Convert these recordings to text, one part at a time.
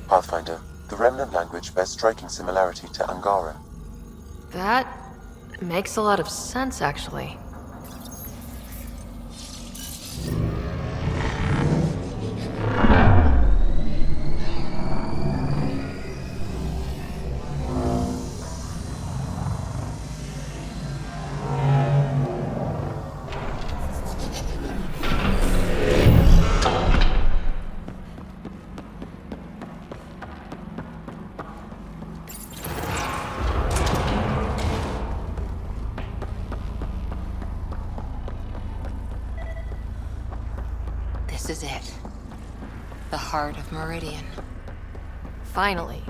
Pathfinder, the Remnant language bears striking similarity to Angara. That makes a lot of sense, actually. This is it. The heart of Meridian. Finally.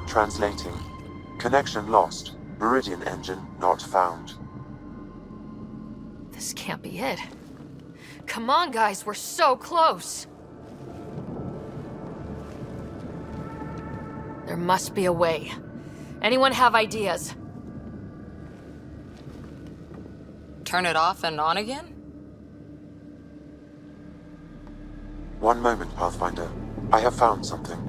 Translating. Connection lost. Meridian engine not found. This can't be it. Come on, guys, we're so close. There must be a way. Anyone have ideas? Turn it off and on again? One moment, Pathfinder. I have found something.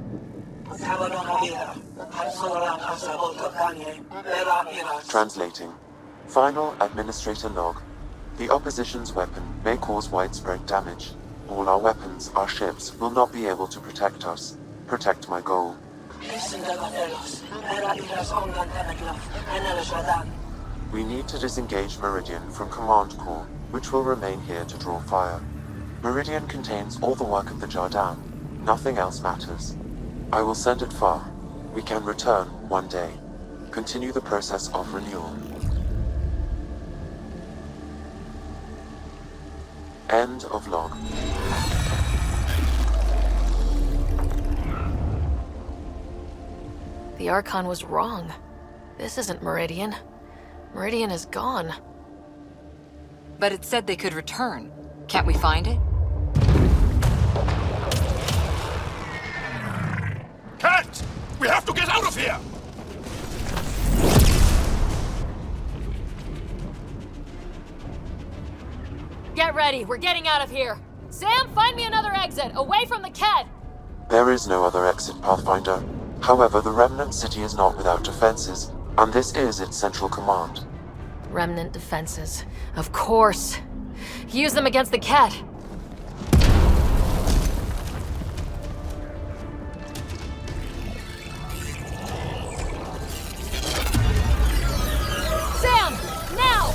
Translating. Final administrator log. The opposition's weapon may cause widespread damage. All our weapons, our ships, will not be able to protect us. Protect my goal. We need to disengage Meridian from Command Core, which will remain here to draw fire. Meridian contains all the work of the Jardan. Nothing else matters. I will send it far. We can return one day. Continue the process of renewal. End of log. The Archon was wrong. This isn't Meridian. Meridian is gone. But it said they could return. Can't we find it? Can't! We have to get out of here! Get ready, we're getting out of here. Sam, find me another exit, away from the Ked! There is no other exit, Pathfinder. However, the Remnant City is not without defenses, and this is its central command. Remnant defenses. Of course. Use them against the Ked. Sam! Now!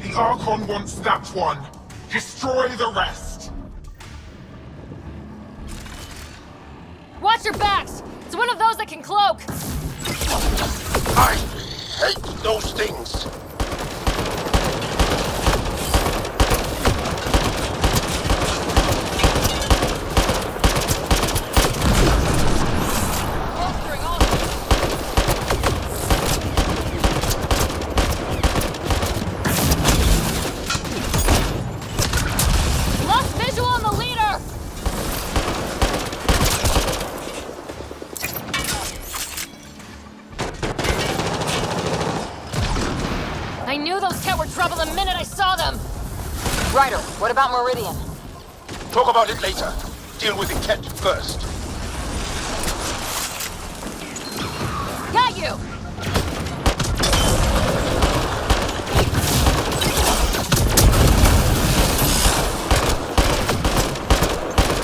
The Archon wants that one. Destroy the rest. Watch your backs! It's one of those that can cloak! I hate those things. Lost visual on the leader! I knew those Ket were trouble the minute I saw them! Ryder, what about Meridian? Talk about it later. Deal with the Ket first. Got you!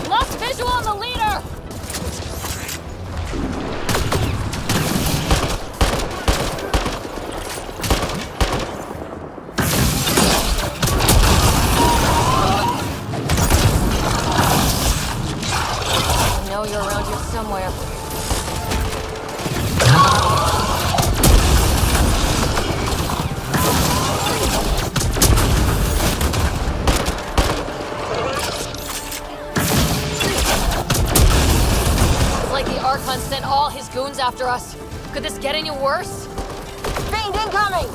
Lost visual on the leader! I know you're around here somewhere. It's like the Archon sent all his goons after us. Could this get any worse? Fiend incoming!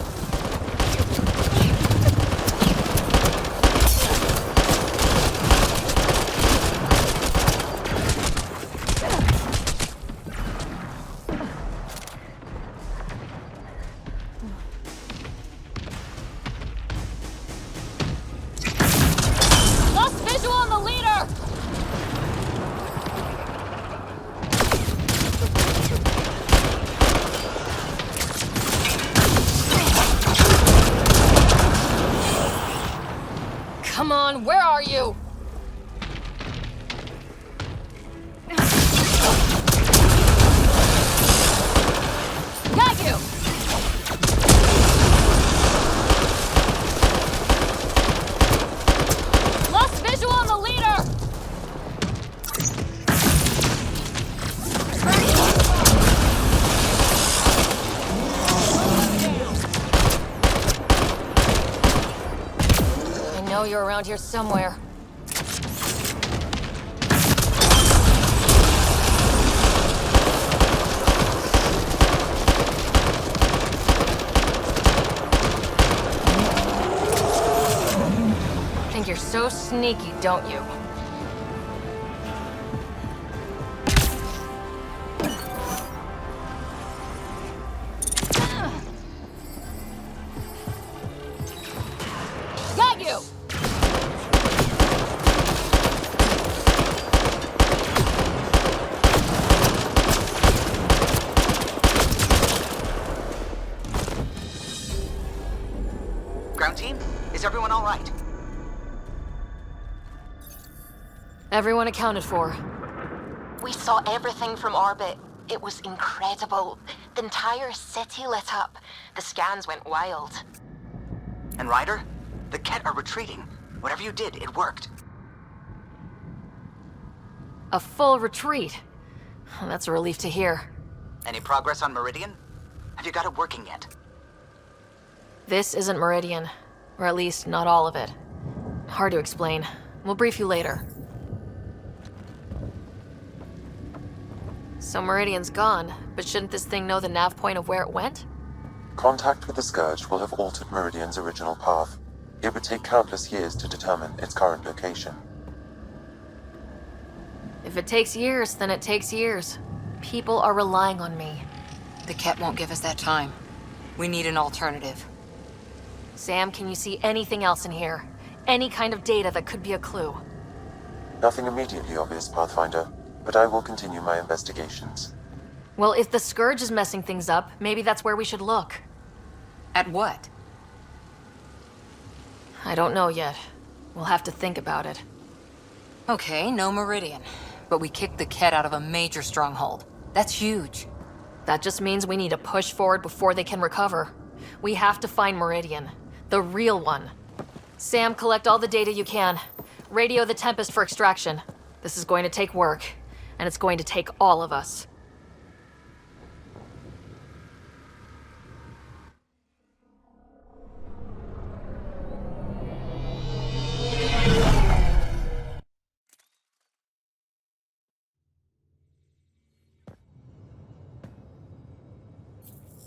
Lost visual on the leader! Come on, where are you? Got you! Lost visual on the leader! I know you're around here somewhere. Think you're so sneaky, don't you? Got you! Ground team, is everyone all right? Everyone accounted for. We saw everything from orbit. It was incredible. The entire city lit up. The scans went wild. And Ryder? The Ket are retreating. Whatever you did, it worked. A full retreat. That's a relief to hear. Any progress on Meridian? Have you got it working yet? This isn't Meridian. Or at least, not all of it. Hard to explain. We'll brief you later. So Meridian's gone, but shouldn't this thing know the nav point of where it went? Contact with the Scourge will have altered Meridian's original path. It would take countless years to determine its current location. If it takes years, then it takes years. People are relying on me. The Ket won't give us that time. We need an alternative. Sam, can you see anything else in here? Any kind of data that could be a clue? Nothing immediately obvious, Pathfinder, but I will continue my investigations. Well, if the Scourge is messing things up, maybe that's where we should look. At what? I don't know yet. We'll have to think about it. Okay, no Meridian. But we kicked the Ket out of a major stronghold. That's huge. That just means we need to push forward before they can recover. We have to find Meridian. The real one. Sam, collect all the data you can. Radio the Tempest for extraction. This is going to take work, and it's going to take all of us.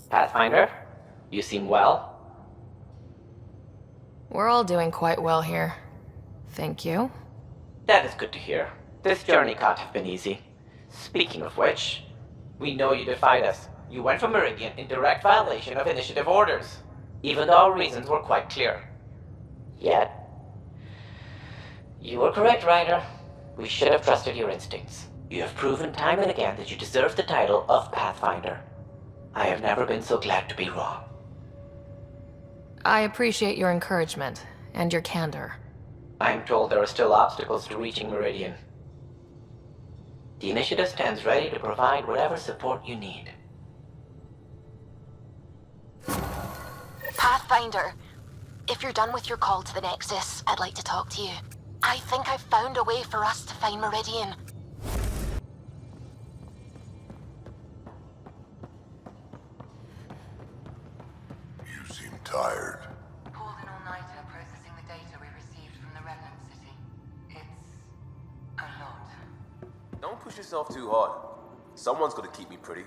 Pathfinder, you seem well. We're all doing quite well here. Thank you. That is good to hear. This journey can't have been easy. Speaking of which, we know you defied us. You went from Meridian in direct violation of initiative orders, even though our reasons were quite clear. Yet, You were correct, Ryder. We should have trusted your instincts. You have proven time and again that you deserve the title of Pathfinder. I have never been so glad to be wrong. I appreciate your encouragement and your candor. I'm told there are still obstacles to reaching Meridian. The initiative stands ready to provide whatever support you need. Pathfinder, if you're done with your call to the Nexus, I'd like to talk to you. I think I've found a way for us to find Meridian. You seem tired. Pulled an all-nighter processing the data we received from the Remnant City. It's a lot. Don't push yourself too hard. Someone's gonna keep me pretty.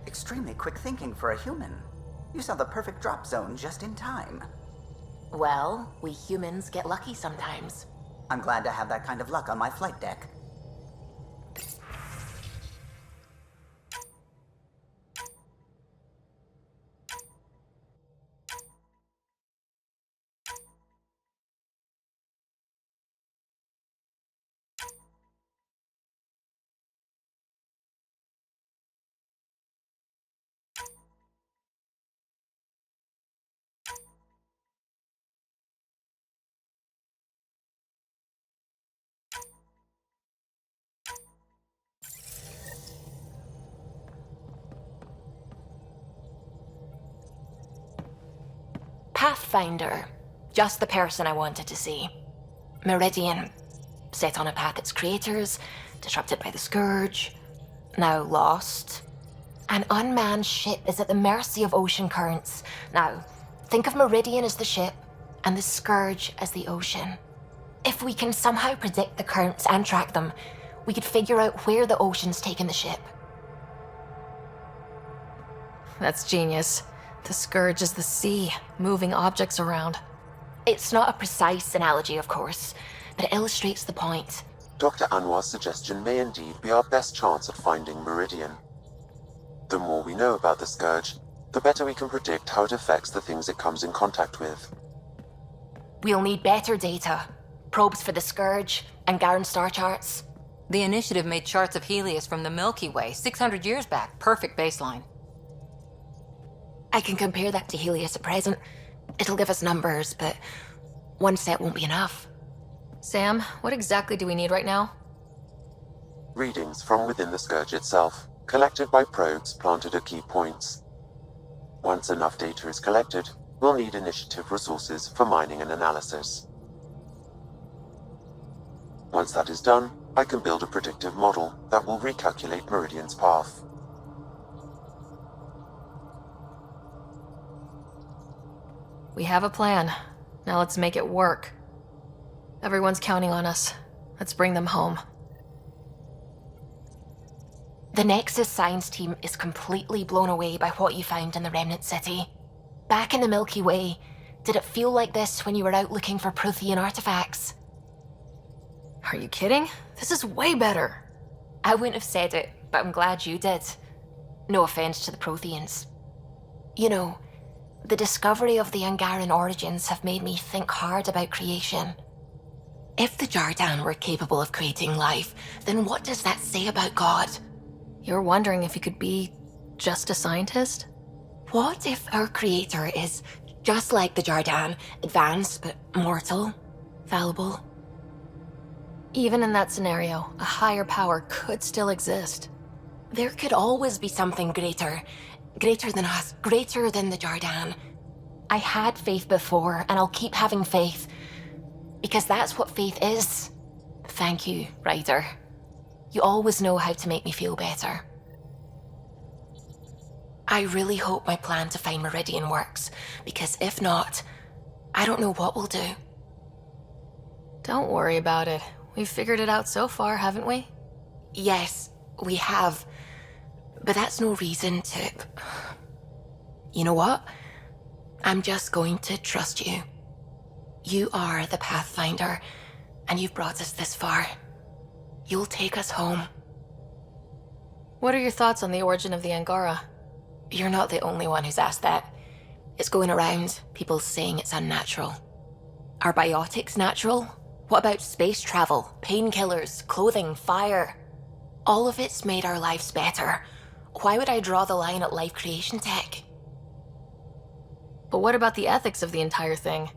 Extremely quick thinking for a human. You saw the perfect drop zone just in time. Well, we humans get lucky sometimes. I'm glad to have that kind of luck on my flight deck. Pathfinder. Just the person I wanted to see. Meridian. Set on a path its creators, disrupted by the Scourge, now lost. An unmanned ship is at the mercy of ocean currents. Now, think of Meridian as the ship, and the Scourge as the ocean. If we can somehow predict the currents and track them, we could figure out where the ocean's taken the ship. That's genius. The Scourge is the sea, moving objects around. It's not a precise analogy, of course, but it illustrates the point. Dr. Anwar's suggestion may indeed be our best chance at finding Meridian. The more we know about the Scourge, the better we can predict how it affects the things it comes in contact with. We'll need better data. Probes for the Scourge, and Garen star charts. The initiative made charts of Helios from the Milky Way 600 years back. Perfect baseline. I can compare that to Helios at present. It'll give us numbers, but one set won't be enough. Sam, what exactly do we need right now? Readings from within the Scourge itself, collected by probes planted at key points. Once enough data is collected, we'll need initiative resources for mining and analysis. Once that is done, I can build a predictive model that will recalculate Meridian's path. We have a plan. Now let's make it work. Everyone's counting on us. Let's bring them home. The Nexus science team is completely blown away by what you found in the Remnant City. Back in the Milky Way, did it feel like this when you were out looking for Prothean artifacts? Are you kidding? This is way better. I wouldn't have said it, but I'm glad you did. No offense to the Protheans. You know, the discovery of the Angaran origins have made me think hard about creation. If the Jardan were capable of creating life, then what does that say about God? You're wondering if you could be just a scientist? What if our creator is just like the Jardan, advanced but mortal, fallible? Even in that scenario, a higher power could still exist. There could always be something greater. Greater than us, greater than the Jardan. I had faith before, and I'll keep having faith. Because that's what faith is. Thank you, Ryder. You always know how to make me feel better. I really hope my plan to find Meridian works, because if not, I don't know what we'll do. Don't worry about it. We've figured it out so far, haven't we? Yes, we have. But that's no reason to... You know what? I'm just going to trust you. You are the Pathfinder, and you've brought us this far. You'll take us home. What are your thoughts on the origin of the Angara? You're not the only one who's asked that. It's going around, people saying it's unnatural. Are biotics natural? What about space travel, painkillers, clothing, fire? All of it's made our lives better. Why would I draw the line at life creation tech? But what about the ethics of the entire thing?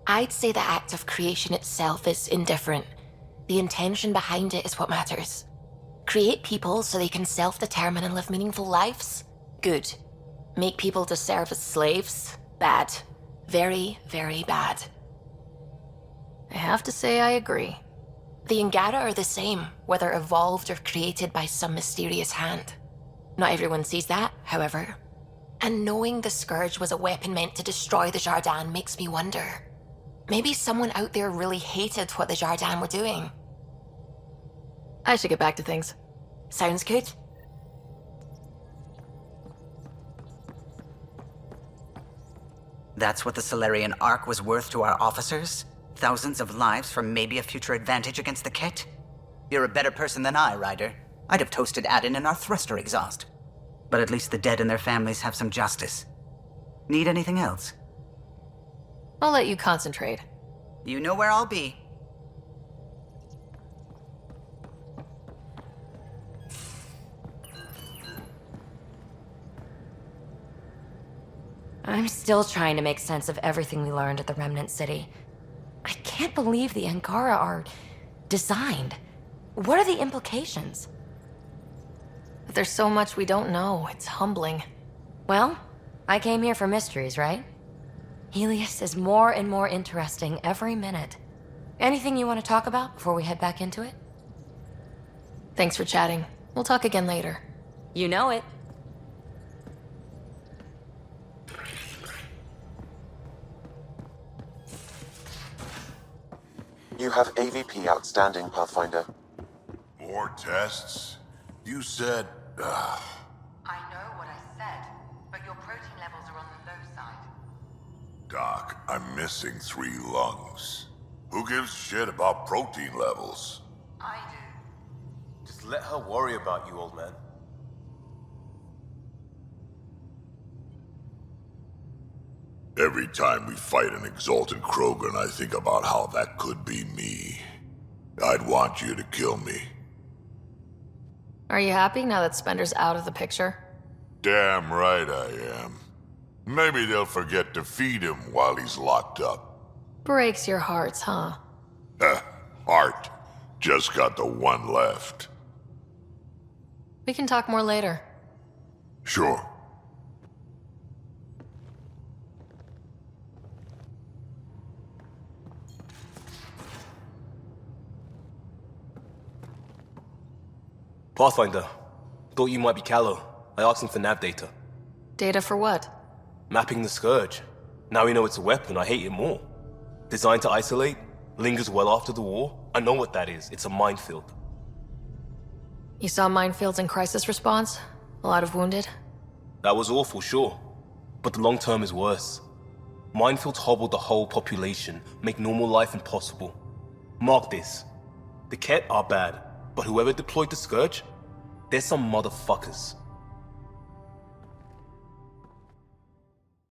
I'd say the act of creation itself is indifferent. The intention behind it is what matters. Create people so they can self-determine and live meaningful lives? Good. Make people to serve as slaves? Bad. Very, very bad. I have to say I agree. The Angara are the same, whether evolved or created by some mysterious hand. Not everyone sees that, however. And knowing the Scourge was a weapon meant to destroy the Jardin makes me wonder. Maybe someone out there really hated what the Jardin were doing. I should get back to things. Sounds good. That's what the Solarian Ark was worth to our officers? Thousands of lives for maybe a future advantage against the Kett? You're a better person than I, Ryder. I'd have toasted Adin in our thruster exhaust. But at least the dead and their families have some justice. Need anything else? I'll let you concentrate. You know where I'll be. I'm still trying to make sense of everything we learned at the Remnant City. I can't believe the Angara are designed. What are the implications? There's so much we don't know. It's humbling. Well, I came here for mysteries, right? Helios is more and more interesting every minute. Anything you want to talk about before we head back into it? Thanks for chatting. We'll talk again later. You know it. You have AVP outstanding, Pathfinder. More tests? You said... I know what I said, but your protein levels are on the low side. Doc, I'm missing 3 lungs. Who gives a shit about protein levels? I do. Just let her worry about you, old man. Every time we fight an exalted Krogan, I think about how that could be me. I'd want you to kill me. Are you happy now that Spender's out of the picture? Damn right I am. Maybe they'll forget to feed him while he's locked up. Breaks your hearts, huh? Heart. Just got the one left. We can talk more later. Sure. Pathfinder, thought you might be Callow. I asked him for nav data. Data for what? Mapping the Scourge. Now we know it's a weapon, I hate it more. Designed to isolate, lingers well after the war. I know what that is. It's a minefield. You saw minefields in crisis response? A lot of wounded? That was awful, sure. But the long term is worse. Minefields hobble the whole population, make normal life impossible. Mark this. The Kett are bad, but whoever deployed the Scourge, they're some motherfuckers.